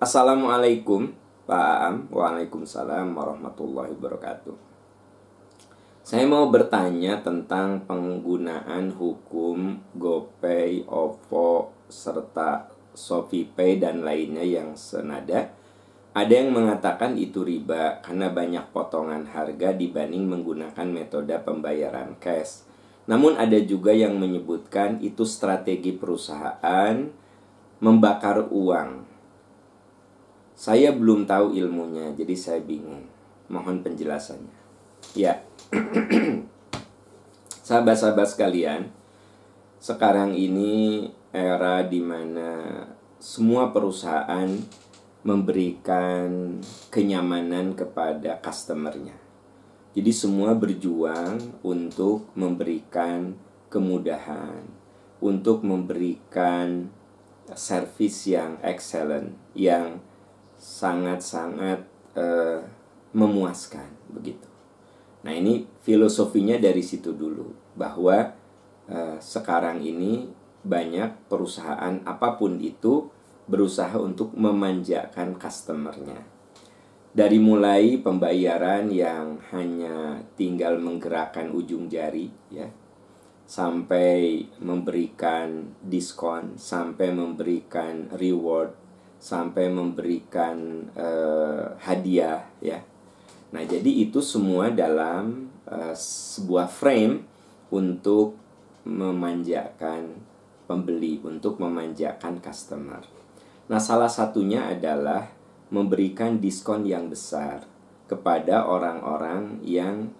Assalamualaikum Pak Am. Waalaikumsalam warahmatullahi wabarakatuh. Saya mau bertanya tentang penggunaan hukum GoPay, OVO, serta ShopeePay dan lainnya yang senada. Ada yang mengatakan itu riba karena banyak potongan harga dibanding menggunakan metode pembayaran cash. Namun ada juga yang menyebutkan itu strategi perusahaan membakar uang. Saya belum tahu ilmunya, jadi saya bingung. Mohon penjelasannya. Ya, sahabat-sahabat sekalian, sekarang ini era di mana semua perusahaan memberikan kenyamanan kepada customernya. Jadi semua berjuang untuk memberikan kemudahan, untuk memberikan service yang excellent, yang sangat-sangat memuaskan begitu. Nah, ini filosofinya dari situ dulu, bahwa sekarang ini banyak perusahaan apapun itu berusaha untuk memanjakan customernya. Dari mulai pembayaran yang hanya tinggal menggerakkan ujung jari, ya, sampai memberikan diskon, sampai memberikan reward, sampai memberikan hadiah, ya. Nah, jadi itu semua dalam sebuah frame untuk memanjakan pembeli, untuk memanjakan customer. Nah, salah satunya adalah memberikan diskon yang besar kepada orang-orang yang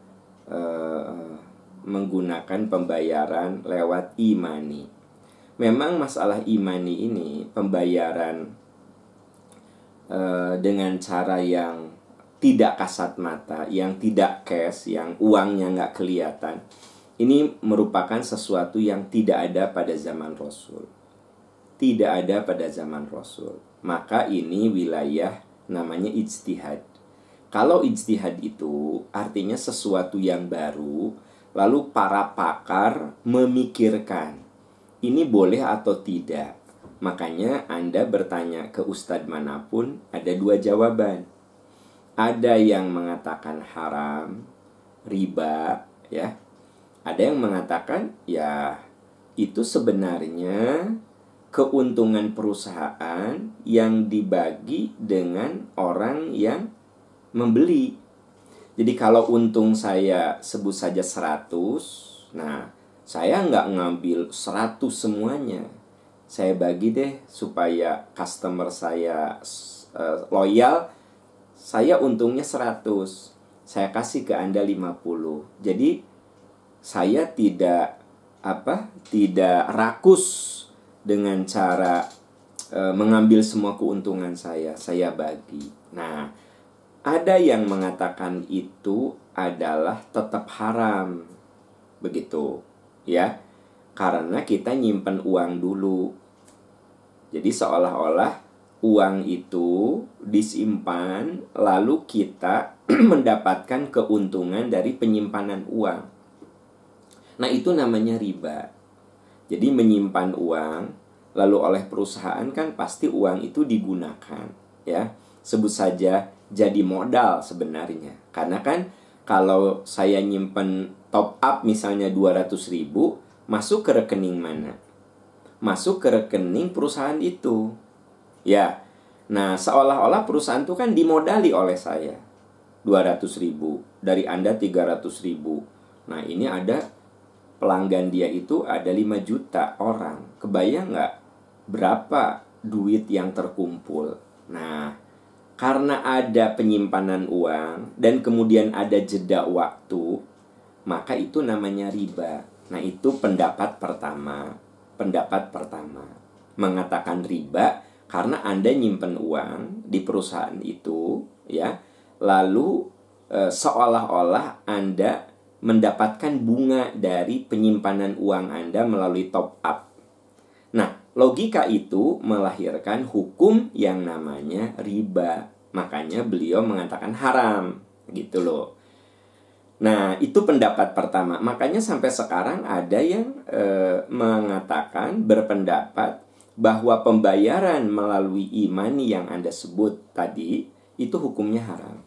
menggunakan pembayaran lewat e-money. Memang masalah e-money ini, pembayaran dengan cara yang tidak kasat mata, yang tidak cash, yang uangnya nggak kelihatan, ini merupakan sesuatu yang tidak ada pada zaman Rasul. Tidak ada pada zaman Rasul. Maka ini wilayah namanya ijtihad. Kalau ijtihad itu artinya sesuatu yang baru, lalu para pakar memikirkan ini boleh atau tidak. Makanya Anda bertanya ke ustadz manapun, ada dua jawaban. Ada yang mengatakan haram, riba, ya. Ada yang mengatakan ya itu sebenarnya keuntungan perusahaan yang dibagi dengan orang yang membeli. Jadi kalau untung saya sebut saja 100, nah saya nggak ngambil 100 semuanya. Saya bagi deh supaya customer saya loyal. Saya untungnya 100, saya kasih ke Anda 50. Jadi saya tidak rakus dengan cara mengambil semua keuntungan saya bagi. Nah, ada yang mengatakan itu adalah tetap haram, begitu, ya, karena kita nyimpen uang dulu. Jadi seolah-olah uang itu disimpan, lalu kita mendapatkan keuntungan dari penyimpanan uang. Nah, itu namanya riba. Jadi menyimpan uang, lalu oleh perusahaan kan pasti uang itu digunakan, ya. Sebut saja jadi modal sebenarnya. Karena kan kalau saya nyimpen top up misalnya 200.000, masuk ke rekening mana? Masuk ke rekening perusahaan itu. Ya. Nah, seolah-olah perusahaan itu kan dimodali oleh saya. 200.000, dari Anda 300.000. Nah, ini ada pelanggan dia itu ada 5 juta orang. Kebayang nggak berapa duit yang terkumpul? Nah, karena ada penyimpanan uang dan kemudian ada jeda waktu, maka itu namanya riba. Nah, itu pendapat pertama. Pendapat pertama mengatakan riba karena Anda nyimpen uang di perusahaan itu, ya. Lalu seolah-olah Anda mendapatkan bunga dari penyimpanan uang Anda melalui top up. Nah, logika itu melahirkan hukum yang namanya riba. Makanya beliau mengatakan haram, gitu loh. Nah, itu pendapat pertama. Makanya sampai sekarang ada yang mengatakan, berpendapat, bahwa pembayaran melalui e-money yang Anda sebut tadi itu hukumnya haram.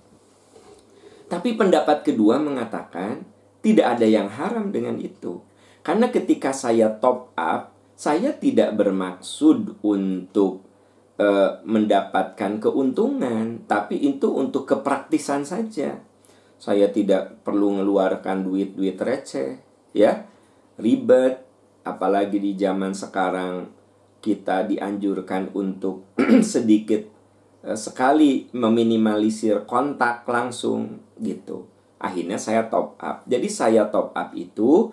Tapi pendapat kedua mengatakan tidak ada yang haram dengan itu. Karena ketika saya top up, saya tidak bermaksud untuk mendapatkan keuntungan, tapi itu untuk kepraktisan saja. Saya tidak perlu mengeluarkan duit-duit receh, ya, ribet. Apalagi di zaman sekarang kita dianjurkan untuk sedikit sekali meminimalisir kontak langsung gitu. Akhirnya saya top up. Jadi saya top up itu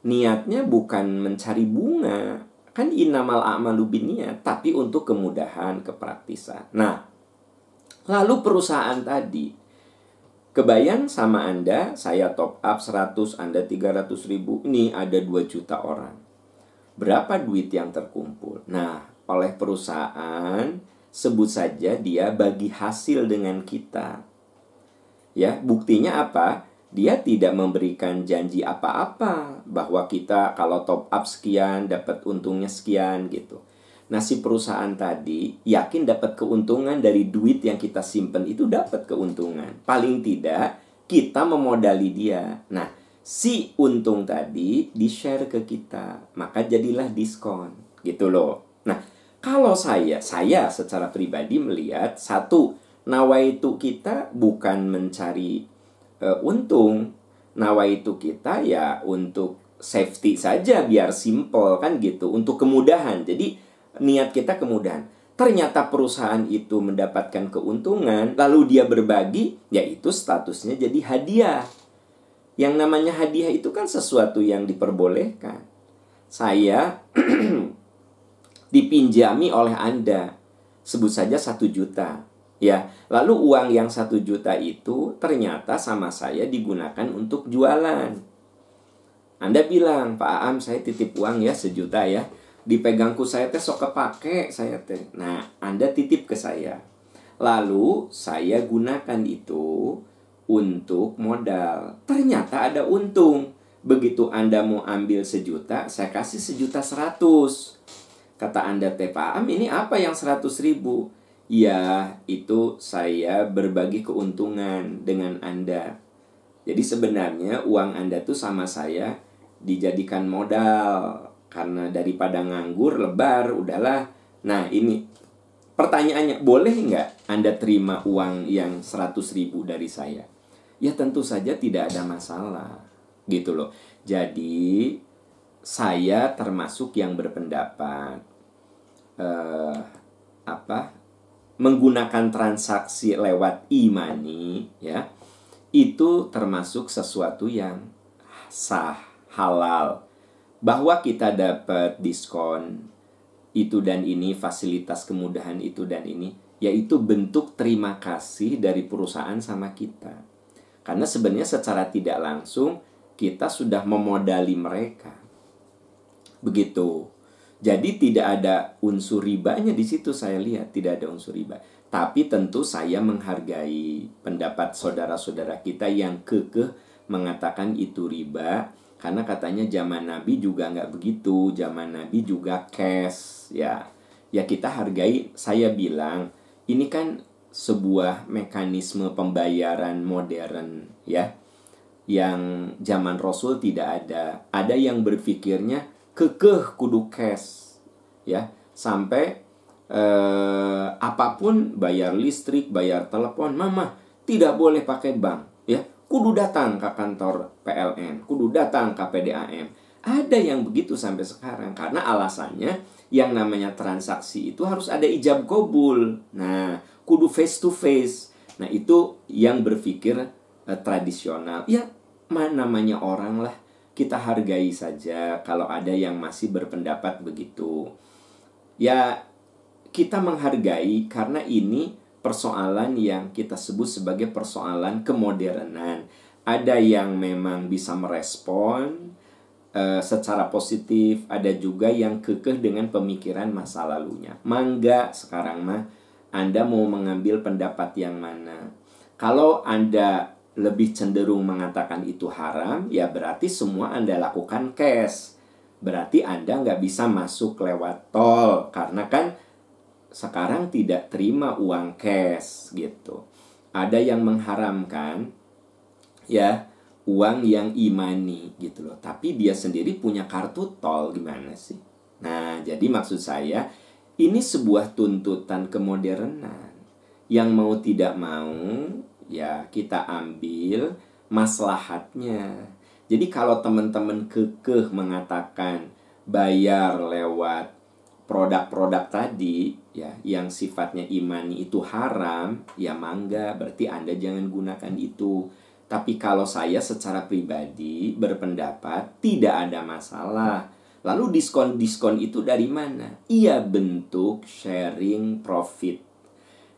niatnya bukan mencari bunga, kan innamal a'malu binniyat, tapi untuk kemudahan, kepraktisan. Nah, lalu perusahaan tadi, kebayang sama Anda, saya top up 100, Anda 300 ribu, ini ada 2 juta orang. Berapa duit yang terkumpul? Nah, oleh perusahaan, sebut saja dia bagi hasil dengan kita. Ya, buktinya apa? Dia tidak memberikan janji apa-apa bahwa kita kalau top up sekian dapat untungnya sekian gitu. Nah, si perusahaan tadi yakin dapat keuntungan dari duit yang kita simpen itu, dapat keuntungan. Paling tidak kita memodali dia. Nah, si untung tadi di-share ke kita, maka jadilah diskon gitu loh. Nah, kalau saya secara pribadi melihat, satu, nawaitu kita bukan mencari untung. Nawaitu kita ya untuk safety saja, biar simple kan gitu, untuk kemudahan. Jadi niat kita kemudahan. Ternyata perusahaan itu mendapatkan keuntungan, lalu dia berbagi, yaitu statusnya jadi hadiah. Yang namanya hadiah itu kan sesuatu yang diperbolehkan. Saya dipinjami oleh Anda, sebut saja 1 juta. Ya, lalu uang yang 1 juta itu ternyata sama saya digunakan untuk jualan. Anda bilang, Pak Aam, saya titip uang ya 1 juta ya. Dipegangku saya teh sok kepake saya teh. Nah, Anda titip ke saya. Lalu saya gunakan itu untuk modal. Ternyata ada untung. Begitu Anda mau ambil 1 juta, saya kasih 1.100.000. Kata Anda, teh Pak Aam, ini apa yang 100.000? Ya, itu saya berbagi keuntungan dengan Anda. Jadi sebenarnya uang Anda tuh sama saya dijadikan modal. Karena daripada nganggur, lebar, udahlah. Nah, ini pertanyaannya, boleh nggak Anda terima uang yang 100.000 dari saya? Ya tentu saja tidak ada masalah. Gitu loh. Jadi, saya termasuk yang berpendapat menggunakan transaksi lewat e-money ya, itu termasuk sesuatu yang sah, halal. Bahwa kita dapat diskon itu dan ini, fasilitas kemudahan itu dan ini, yaitu bentuk terima kasih dari perusahaan sama kita. Karena sebenarnya secara tidak langsung kita sudah memodali mereka. Begitu. Jadi tidak ada unsur ribanya di situ, saya lihat tidak ada unsur riba. Tapi tentu saya menghargai pendapat saudara-saudara kita yang kekeh mengatakan itu riba, karena katanya zaman Nabi juga nggak begitu, zaman Nabi juga cash ya. Ya kita hargai. Saya bilang ini kan sebuah mekanisme pembayaran modern ya, yang zaman Rasul tidak ada. Ada yang berpikirnya kekeh kudu cash ya, sampai apapun, bayar listrik, bayar telepon, mama tidak boleh pakai bank ya, kudu datang ke kantor PLN, kudu datang ke PDAM. Ada yang begitu sampai sekarang, karena alasannya yang namanya transaksi itu harus ada ijab qabul. Nah, kudu face to face. Nah, itu yang berpikir tradisional. Ya, namanya orang lah. Kita hargai saja kalau ada yang masih berpendapat begitu. Ya, kita menghargai karena ini persoalan yang kita sebut sebagai persoalan kemodernan. Ada yang memang bisa merespon secara positif, ada juga yang kekeh dengan pemikiran masa lalunya. Mangga sekarang mah Anda mau mengambil pendapat yang mana. Kalau Anda lebih cenderung mengatakan itu haram, ya berarti semua Anda lakukan cash. berarti Anda nggak bisa masuk lewat tol. Karena kan sekarang tidak terima uang cash gitu. Ada yang mengharamkan ya uang yang e-money gitu loh. Tapi dia sendiri punya kartu tol, gimana sih? Nah, jadi maksud saya ini sebuah tuntutan kemodernan. Yang mau tidak mau ya kita ambil maslahatnya. Jadi kalau teman-teman kekeh mengatakan bayar lewat produk-produk tadi ya yang sifatnya imani itu haram, ya mangga, berarti Anda jangan gunakan itu. Tapi kalau saya secara pribadi berpendapat tidak ada masalah. Lalu diskon-diskon itu dari mana? Iya, bentuk sharing profit.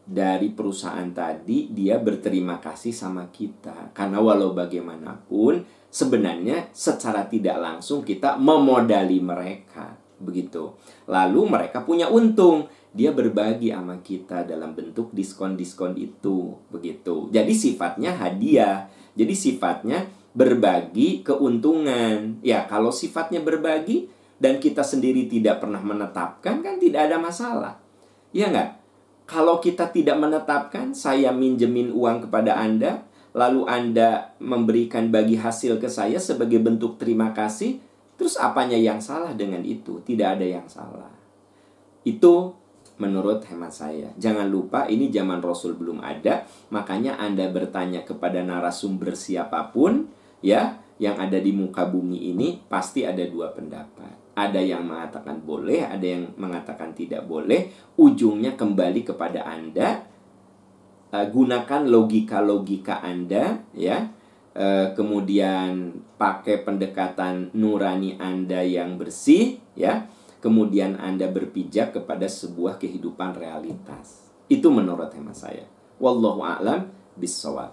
Dari perusahaan tadi dia berterima kasih sama kita. Karena walau bagaimanapun sebenarnya secara tidak langsung kita memodali mereka. Begitu. Lalu mereka punya untung. Dia berbagi sama kita dalam bentuk diskon-diskon itu. Begitu. Jadi sifatnya hadiah. Jadi sifatnya berbagi keuntungan. Ya, kalau sifatnya berbagi dan kita sendiri tidak pernah menetapkan, kan tidak ada masalah. Iya nggak? Kalau kita tidak menetapkan, saya minjemin uang kepada Anda, lalu Anda memberikan bagi hasil ke saya sebagai bentuk terima kasih, terus apanya yang salah dengan itu? Tidak ada yang salah. Itu menurut hemat saya. Jangan lupa ini zaman Rasul belum ada, makanya Anda bertanya kepada narasumber siapapun ya yang ada di muka bumi ini, pasti ada dua pendapat. Ada yang mengatakan boleh, ada yang mengatakan tidak boleh. Ujungnya kembali kepada Anda. Gunakan logika-logika Anda ya. Kemudian pakai pendekatan nurani Anda yang bersih ya. Kemudian Anda berpijak kepada sebuah kehidupan realitas. Itu menurut hemat saya. Wallahu a'lam bishawab.